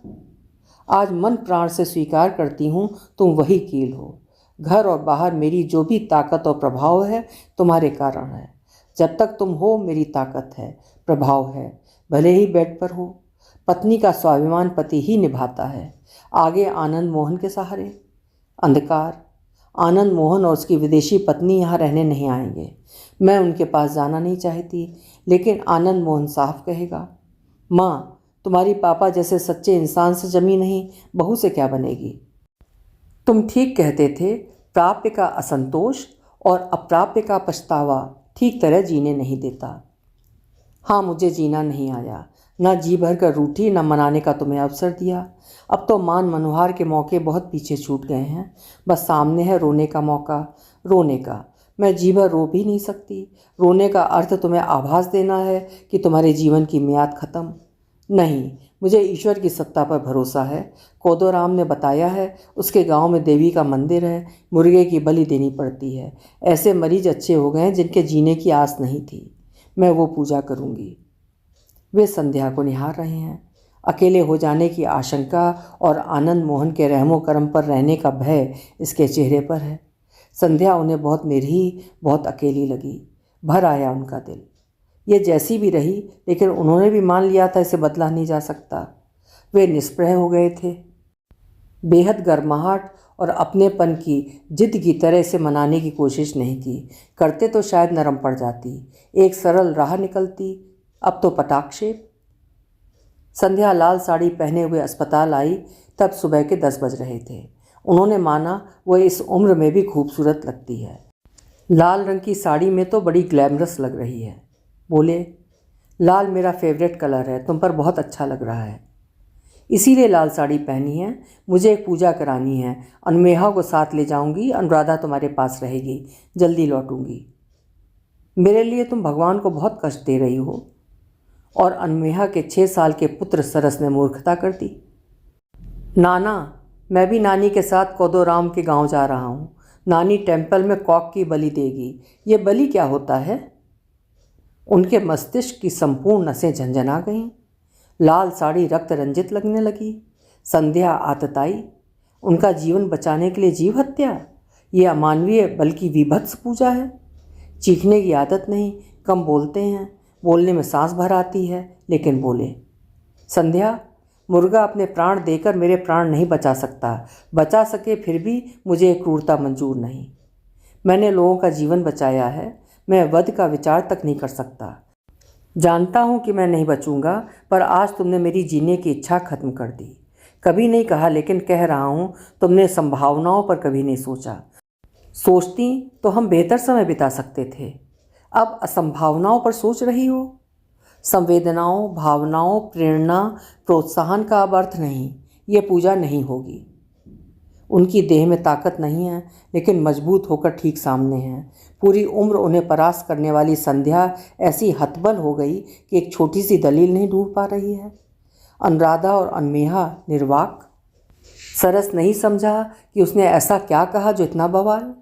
आज मन प्राण से स्वीकार करती हूँ, तुम वही कील हो। घर और बाहर मेरी जो भी ताकत और प्रभाव है तुम्हारे कारण है। जब तक तुम हो मेरी ताकत है, प्रभाव है, भले ही बेड पर हो। पत्नी का स्वाभिमान पति ही निभाता है। आगे आनंद मोहन के सहारे अंधकार। आनंद मोहन और उसकी विदेशी पत्नी यहाँ रहने नहीं आएंगे। मैं उनके पास जाना नहीं चाहती, लेकिन आनंद मोहन साफ कहेगा, माँ, तुम्हारी पापा जैसे सच्चे इंसान से जमी नहीं, बहू से क्या बनेगी? तुम ठीक कहते थे, प्राप्य का असंतोष और अप्राप्य का पछतावा ठीक तरह जीने नहीं देता। हाँ, मुझे जीना नहीं आया। न जी भर कर रूठी, न मनाने का तुम्हें अवसर दिया। अब तो मान मनोहार के मौके बहुत पीछे छूट गए हैं। बस सामने है रोने का मौका। रोने का मैं जी भर रो भी नहीं सकती। रोने का अर्थ तुम्हें आभास देना है कि तुम्हारे जीवन की मियाद खत्म। नहीं, मुझे ईश्वर की सत्ता पर भरोसा है। कोदोराम ने बताया है, उसके गांव में देवी का मंदिर है, मुर्गे की बलि देनी पड़ती है। ऐसे मरीज अच्छे हो गए जिनके जीने की आस नहीं थी। मैं वो पूजा करूंगी। वे संध्या को निहार रहे हैं। अकेले हो जाने की आशंका और आनंद मोहन के रहमो करम पर रहने का भय इसके चेहरे पर है। संध्या उन्हें बहुत निरीह, बहुत अकेली लगी। भर आया उनका दिल। ये जैसी भी रही, लेकिन उन्होंने भी मान लिया था इसे बदला नहीं जा सकता। वे निष्प्रह हो गए थे। बेहद गर्माहट और अपनेपन की जिद की तरह इसे मनाने की कोशिश नहीं की। करते तो शायद नरम पड़ जाती, एक सरल राह निकलती। अब तो पटाक्षेप। संध्या लाल साड़ी पहने हुए अस्पताल आई तब सुबह के 10 बज रहे थे। उन्होंने माना वह इस उम्र में भी खूबसूरत लगती है। लाल रंग की साड़ी में तो बड़ी ग्लैमरस लग रही है। बोले, लाल मेरा फेवरेट कलर है, तुम पर बहुत अच्छा लग रहा है, इसीलिए लाल साड़ी पहनी है। मुझे एक पूजा करानी है। अनमेहा को साथ ले जाऊंगी। अनुराधा तुम्हारे पास रहेगी। जल्दी लौटूंगी। मेरे लिए तुम भगवान को बहुत कष्ट दे रही हो। और अनमेहा के 6 साल के पुत्र सरस ने मूर्खता कर दी। नाना, मैं भी नानी के साथ कोदोराम के गांव जा रहा हूँ। नानी टेम्पल में कॉक की बलि देगी। ये बलि क्या होता है? उनके मस्तिष्क की संपूर्ण नसें झंझना गईं। लाल साड़ी रक्त रंजित लगने लगी। संध्या आतताई। उनका जीवन बचाने के लिए जीव हत्या? ये अमानवीय बल्कि विभत्स पूजा है। चीखने की आदत नहीं, कम बोलते हैं। बोलने में सांस भर आती है, लेकिन बोले, संध्या, मुर्गा अपने प्राण देकर मेरे प्राण नहीं बचा सकता, बचा सके फिर भी मुझे क्रूरता मंजूर नहीं। मैंने लोगों का जीवन बचाया है, मैं वध का विचार तक नहीं कर सकता। जानता हूँ कि मैं नहीं बचूंगा, पर आज तुमने मेरी जीने की इच्छा खत्म कर दी। कभी नहीं कहा, लेकिन कह रहा हूँ, तुमने संभावनाओं पर कभी नहीं सोचा। सोचती तो हम बेहतर समय बिता सकते थे, अब असंभावनाओं पर सोच रही हो। संवेदनाओं, भावनाओं, प्रेरणा, प्रोत्साहन का अब अर्थ नहीं, ये पूजा नहीं होगी। उनकी देह में ताकत नहीं है, लेकिन मजबूत होकर ठीक सामने है। पूरी उम्र उन्हें परास्त करने वाली संध्या ऐसी हतबल हो गई कि एक छोटी सी दलील नहीं ढूंढ पा रही है। अनुराधा और अनमेहा निर्वाक। सरस नहीं समझा कि उसने ऐसा क्या कहा जो इतना बवाल।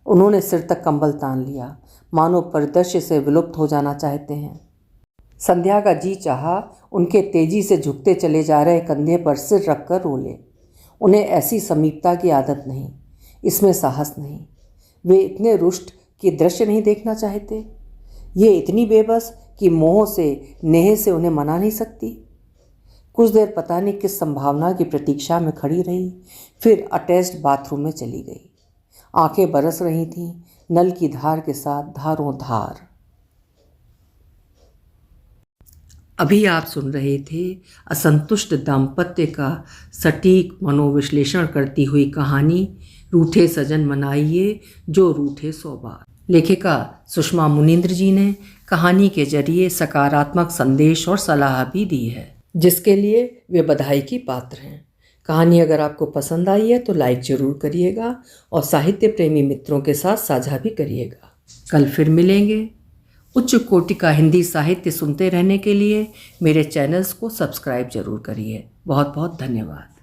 उन्होंने सिर तक कंबल तान लिया, मानो परिदृश्य से विलुप्त हो जाना चाहते हैं। संध्या का जी चाहा उनके तेजी से झुकते चले जा रहे कंधे पर सिर रखकर रो ले। उन्हें ऐसी समीपता की आदत नहीं, इसमें साहस नहीं। वे इतने रुष्ट कि दृश्य नहीं देखना चाहते। ये इतनी बेबस कि मोह से, नेह से उन्हें मना नहीं सकती। कुछ देर पता नहीं किस संभावना की प्रतीक्षा में खड़ी रही, फिर अटैच्ड बाथरूम में चली गई। आंखें बरस रही थीं, नल की धार के साथ धारों धार। अभी आप सुन रहे थे असंतुष्ट दाम्पत्य का सटीक मनोविश्लेषण करती हुई कहानी रूठे सजन मनाइए जो रूठे 100 बार। लेखिका सुषमा मुनींद्र जी ने कहानी के जरिए सकारात्मक संदेश और सलाह भी दी है, जिसके लिए वे बधाई की पात्र हैं। कहानी अगर आपको पसंद आई है तो लाइक ज़रूर करिएगा और साहित्य प्रेमी मित्रों के साथ साझा भी करिएगा। कल फिर मिलेंगे। उच्च कोटि का हिंदी साहित्य सुनते रहने के लिए मेरे चैनल्स को सब्सक्राइब जरूर करिए। बहुत बहुत धन्यवाद।